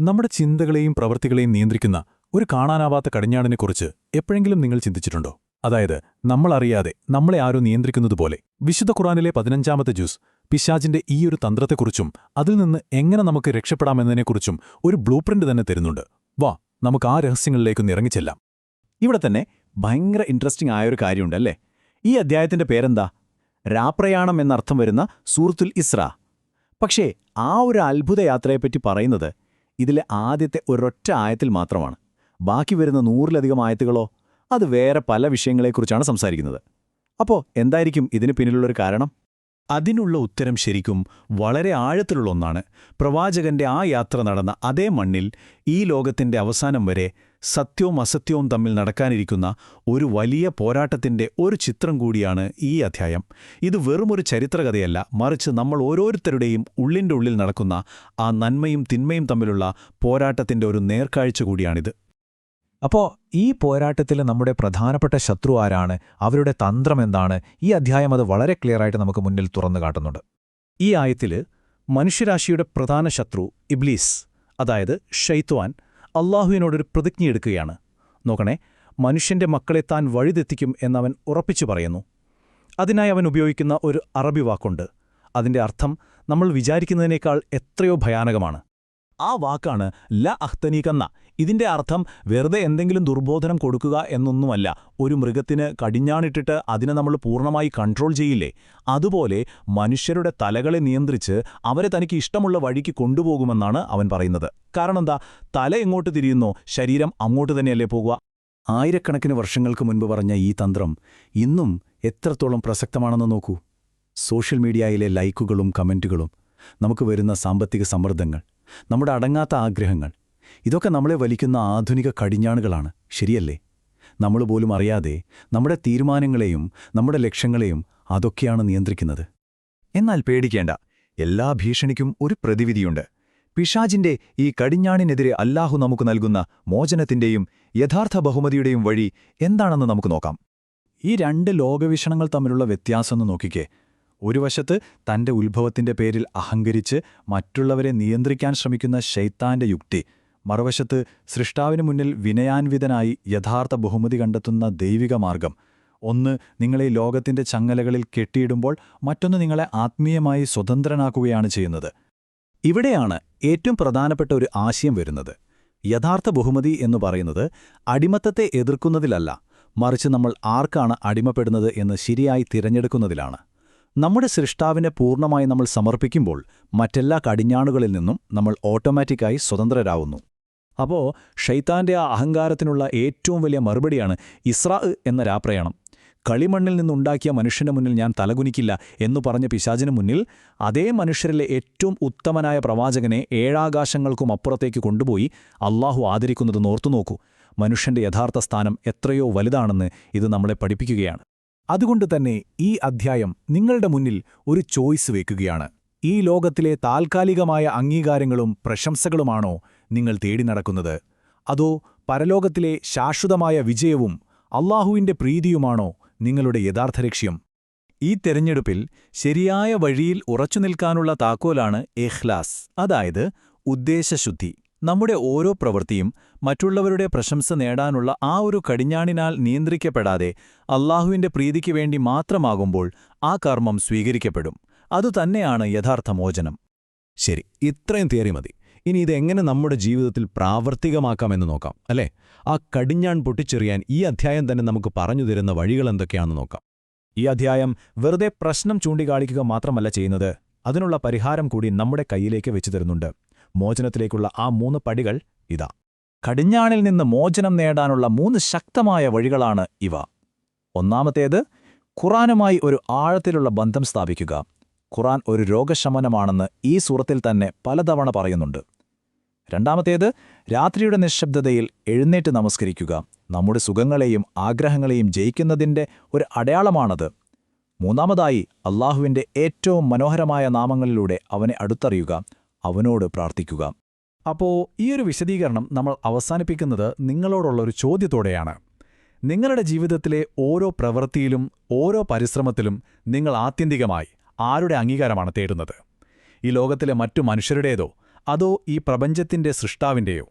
നമ്മുടെ ചിന്തകളെയും പ്രവൃത്തികളെയും നിയന്ത്രിക്കുന്ന ഒരു കാണാനാവാത്ത കടിഞ്ഞാണിനെക്കുറിച്ച് എപ്പോഴെങ്കിലും നിങ്ങൾ ചിന്തിച്ചിട്ടുണ്ടോ? അതായത്, നമ്മളറിയാതെ നമ്മളെ ആരോ നിയന്ത്രിക്കുന്നതുപോലെ. വിശുദ്ധ ഖുർആനിലെ 15ാമത്തെ ജുസ് പിശാചിന്റെ ഈയൊരു തന്ത്രത്തെക്കുറിച്ചും അതിൽ നിന്ന് എങ്ങനെ നമുക്ക് രക്ഷപ്പെടാമെന്നതിനെക്കുറിച്ചും ഒരു ബ്ലൂപ്രിന്റ് തന്നെ തരുന്നുണ്ട്. വാ, നമുക്ക് ആ രഹസ്യങ്ങളിലേക്കൊന്ന് ഇറങ്ങിച്ചെല്ലാം. ഇവിടെ തന്നെ ഭയങ്കര ഇൻട്രസ്റ്റിംഗ് ആയൊരു കാര്യമുണ്ടല്ലേ? ഈ അദ്ധ്യായത്തിന്റെ പേരെന്താ? രാപ്രയാണം എന്നർത്ഥം വരുന്ന സൂറത്തുൽ ഇസ്രാ. പക്ഷേ ആ ഒരു അത്ഭുതയാത്രയെപ്പറ്റി പറയുന്നത് ഇതിലെ ആദ്യത്തെ ഒരൊറ്റ ആയത്തിൽ മാത്രമാണ്. ബാക്കി വരുന്ന 100-ലധികം ആയത്തുകളോ അത് വേറെ പല വിഷയങ്ങളെക്കുറിച്ചാണ് സംസാരിക്കുന്നത്. അപ്പോൾ എന്തായിരിക്കും ഇതിന് പിന്നിലുള്ളൊരു കാരണം? അതിനുള്ള ഉത്തരം ശരിക്കും വളരെ ആഴത്തിലുള്ള ഒന്നാണ്. പ്രവാചകന്റെ ആ യാത്ര നടന്ന അതേ മണ്ണിൽ ഈ ലോകത്തിന്റെ അവസാനം വരെ സത്യവും അസത്യവും തമ്മിൽ നടക്കാനിരിക്കുന്ന ഒരു വലിയ പോരാട്ടത്തിന്റെ ഒരു ചിത്രം കൂടിയാണ് ഈ അധ്യായം. ഇത് വെറുമൊരു ചരിത്രകഥയല്ല, മറിച്ച് നമ്മൾ ഓരോരുത്തരുടെയും ഉള്ളിൻ്റെ ഉള്ളിൽ നടക്കുന്ന ആ നന്മയും തിന്മയും തമ്മിലുള്ള പോരാട്ടത്തിന്റെ ഒരു നേർക്കാഴ്ച കൂടിയാണിത്. അപ്പോൾ ഈ പോരാട്ടത്തിൽ നമ്മുടെ പ്രധാനപ്പെട്ട ശത്രു ആരാണ്, അവരുടെ തന്ത്രം എന്താണ്? ഈ അധ്യായം അത് വളരെ ക്ലിയറായിട്ട് നമുക്ക് മുന്നിൽ തുറന്നു കാട്ടുന്നുണ്ട്. ഈ ആയത്തിൽ മനുഷ്യരാശിയുടെ പ്രധാന ശത്രു ഇബ്ലീസ്, അതായത് ഷൈത്വാൻ, അള്ളാഹുവിനോടൊരു പ്രതിജ്ഞയെടുക്കുകയാണ്. നോക്കണേ, മനുഷ്യന്റെ മക്കളെ താൻ വഴിതെറ്റിക്കും എന്നവൻ ഉറപ്പിച്ചു പറയുന്നു. അതിനായി അവൻ ഉപയോഗിക്കുന്ന ഒരു അറബി വാക്കുണ്ട്. അതിന്റെ അർത്ഥം നമ്മൾ വിചാരിക്കുന്നതിനേക്കാൾ എത്രയോ ഭയാനകമാണ്. ആ വാക്കാണ് ല അഖ്തനീകന്ന. ഇതിന്റെ അർത്ഥം വെറുതെ എന്തെങ്കിലും ദുർബോധനം കൊടുക്കുക എന്നൊന്നുമല്ല. ഒരു മൃഗത്തിന് കടിഞ്ഞാണിട്ടിട്ട് അതിനെ നമ്മൾ പൂർണ്ണമായി കൺട്രോൾ ചെയ്യില്ലേ, അതുപോലെ മനുഷ്യരുടെ തലകളെ നിയന്ത്രിച്ച് അവരെ തനിക്ക് ഇഷ്ടമുള്ള വഴിക്ക് കൊണ്ടുപോകുമെന്നാണ് അവൻ പറയുന്നത്. കാരണം എന്താ? തല എങ്ങോട്ട് തിരിയുന്നോ ശരീരം അങ്ങോട്ട് തന്നെയല്ലേ പോകുക. ആയിരക്കണക്കിന് വർഷങ്ങൾക്ക് മുൻപ് പറഞ്ഞ ഈ തന്ത്രം ഇന്നും എത്രത്തോളം പ്രസക്തമാണെന്ന് നോക്കൂ. സോഷ്യൽ മീഡിയയിലെ ലൈക്കുകളും കമന്റുകളും, നമുക്ക് വരുന്ന സാമ്പത്തിക സമ്മർദ്ദങ്ങൾ, നമ്മുടെ അടങ്ങാത്ത ആഗ്രഹങ്ങൾ, ഇതൊക്കെ നമ്മളെ വലിക്കുന്ന ആധുനിക കടിഞ്ഞാണുകളാണ്, ശരിയല്ലേ? നമ്മൾ പോലും അറിയാതെ നമ്മുടെ തീരുമാനങ്ങളെയും നമ്മുടെ ലക്ഷ്യങ്ങളെയും അതൊക്കെയാണ് നിയന്ത്രിക്കുന്നത്. എന്നാൽ പേടിക്കേണ്ട, എല്ലാ ഭീഷണിക്കും ഒരു പ്രതിവിധിയുണ്ട്. പിശാചിന്റെ ഈ കടിഞ്ഞാണിനെതിരെ അല്ലാഹു നമുക്ക് നൽകുന്ന മോചനത്തിന്റെയും യഥാർത്ഥ ബഹുമതിയുടെയും വഴി എന്താണെന്ന് നമുക്ക് നോക്കാം. ഈ രണ്ട് ലോകവീക്ഷണങ്ങൾ തമ്മിലുള്ള വ്യത്യാസമൊന്ന് നോക്കിക്കേ. ഒരു വശത്ത് തന്റെ ഉത്ഭവത്തിന്റെ പേരിൽ അഹങ്കരിച്ച് മറ്റുള്ളവരെ നിയന്ത്രിക്കാൻ ശ്രമിക്കുന്ന ശൈത്താന്റെ യുക്തി, മറുവശത്ത് സൃഷ്ടാവിനു മുന്നിൽ വിനയാൻവിതനായി യഥാർത്ഥ ബഹുമതി കണ്ടെത്തുന്ന ദൈവിക മാർഗം. ഒന്ന് നിങ്ങളെ ലോകത്തിന്റെ ചങ്ങലകളിൽ കെട്ടിയിടുമ്പോൾ മറ്റൊന്ന് നിങ്ങളെ ആത്മീയമായി സ്വതന്ത്രനാക്കുകയാണ് ചെയ്യുന്നത്. ഇവിടെയാണ് ഏറ്റവും പ്രധാനപ്പെട്ട ഒരു ആശയം വരുന്നത്. യഥാർത്ഥ ബഹുമതി എന്ന് പറയുന്നത് അടിമത്തത്തെ എതിർക്കുന്നതിലല്ല, മറിച്ച് നമ്മൾ ആർക്കാണ് അടിമപ്പെടുന്നത് എന്ന് ശരിയായി തിരഞ്ഞെടുക്കുന്നതിലാണ്. നമ്മുടെ സൃഷ്ടാവിനെ പൂർണ്ണമായി നമ്മൾ സമർപ്പിക്കുമ്പോൾ മറ്റെല്ലാ കടിഞ്ഞാണുകളിൽ നിന്നും നമ്മൾ ഓട്ടോമാറ്റിക്കായി സ്വതന്ത്രരാവുന്നു. അപ്പോൾ ഷൈത്താന്റെ ആ അഹങ്കാരത്തിനുള്ള ഏറ്റവും വലിയ മറുപടിയാണ് ഇസ്രാ എന്ന രാപ്രയാണം. കളിമണ്ണിൽ നിന്നുണ്ടാക്കിയ മനുഷ്യന്റെ മുന്നിൽ ഞാൻ തലകുനിക്കില്ല എന്നു പറഞ്ഞ പിശാചിനു മുന്നിൽ അതേ മനുഷ്യരിലെ ഏറ്റവും ഉത്തമനായ പ്രവാചകനെ ഏഴാകാശങ്ങൾക്കും അപ്പുറത്തേക്ക് കൊണ്ടുപോയി അള്ളാഹു ആദരിക്കുന്നത് നോർത്തുനോക്കൂ. മനുഷ്യന്റെ യഥാർത്ഥ സ്ഥാനം എത്രയോ വലുതാണെന്ന് ഇത് നമ്മളെ പഠിപ്പിക്കുകയാണ്. അതുകൊണ്ട് തന്നെ ഈ അധ്യായം നിങ്ങളുടെ മുന്നിൽ ഒരു ചോയ്സ് വയ്ക്കുകയാണ്. ഈ ലോകത്തിലെ താൽക്കാലികമായ അംഗീകാരങ്ങളും പ്രശംസകളുമാണോ നിങ്ങൾ തേടി നടക്കുന്നത്? അതോ പരലോകത്തിലെ ശാശ്വതമായ വിജയവും അള്ളാഹുവിന്റെ പ്രീതിയുമാണോ നിങ്ങളുടെ യഥാർത്ഥ ലക്ഷ്യം? ഈ തെരഞ്ഞെടുപ്പിൽ ശരിയായ വഴിയിൽ ഉറച്ചുനിൽക്കാനുള്ള താക്കോലാണ് ഇഖ്ലാസ്, അതായത് ഉദ്ദേശശുദ്ധി. നമ്മുടെ ഓരോ പ്രവൃത്തിയും മറ്റുള്ളവരുടെ പ്രശംസ നേടാനുള്ള ആ ഒരു കടിഞ്ഞാണിനാൽ നിയന്ത്രിക്കപ്പെടാതെ അള്ളാഹുവിന്റെ പ്രീതിക്ക് വേണ്ടി മാത്രമാകുമ്പോൾ ആ കർമ്മം സ്വീകരിക്കപ്പെടും. അതുതന്നെയാണ് യഥാർത്ഥ മോചനം. ശരി, ഇത്രയും തിയറി മതി. ഇനി ഇതെങ്ങനെ നമ്മുടെ ജീവിതത്തിൽ പ്രാവർത്തികമാക്കാമെന്ന് നോക്കാം, അല്ലേ? ആ കടിഞ്ഞാൺ പൊട്ടിച്ചെറിയാൻ ഈ അധ്യായം തന്നെ നമുക്ക് പറഞ്ഞു തരുന്ന വഴികൾ എന്തൊക്കെയാണെന്ന് നോക്കാം. ഈ അധ്യായം വെറുതെ പ്രശ്നം ചൂണ്ടിക്കാണിക്കുക മാത്രമല്ല ചെയ്യുന്നത്, അതിനുള്ള പരിഹാരം കൂടി നമ്മുടെ കയ്യിലേക്ക് വെച്ചു തരുന്നുണ്ട്. മോചനത്തിലേക്കുള്ള ആ 3 പടികൾ ഇതാ. കടിഞ്ഞാണിൽ നിന്ന് മോചനം നേടാനുള്ള 3 ശക്തമായ വഴികളാണ് ഇവ. ഒന്നാമത്തേത്, ഖുർആനുമായി ഒരു ആഴത്തിലുള്ള ബന്ധം സ്ഥാപിക്കുക. ഖുർആൻ ഒരു രോഗശമനമാണെന്ന് ഈ സൂറത്തിൽ തന്നെ പലതവണ പറയുന്നുണ്ട്. രണ്ടാമത്തേത്, രാത്രിയുടെ നിശ്ശബ്ദതയിൽ എഴുന്നേറ്റ് നമസ്കരിക്കുക. നമ്മുടെ സുഖങ്ങളെയും ആഗ്രഹങ്ങളെയും ജയിക്കുന്നതിൻ്റെ ഒരു അടയാളമാണത്. മൂന്നാമതായി, അള്ളാഹുവിൻ്റെ ഏറ്റവും മനോഹരമായ നാമങ്ങളിലൂടെ അവനെ അടുത്തറിയുക, അവനോട് പ്രാർത്ഥിക്കുക. അപ്പോൾ ഈയൊരു വിശദീകരണം നമ്മൾ അവസാനിപ്പിക്കുന്നത് നിങ്ങളോടുള്ളൊരു ചോദ്യത്തോടെയാണ്. നിങ്ങളുടെ ജീവിതത്തിലെ ഓരോ പ്രവൃത്തിയിലും ഓരോ പരിശ്രമത്തിലും നിങ്ങൾ ആത്യന്തികമായി ആരുടെ അംഗീകാരമാണ് തേടുന്നത്? ഈ ലോകത്തിലെ മറ്റു മനുഷ്യരുടേതോ അതോ ഈ പ്രപഞ്ചത്തിന്റെ സൃഷ്ടാവിന്റെയോ?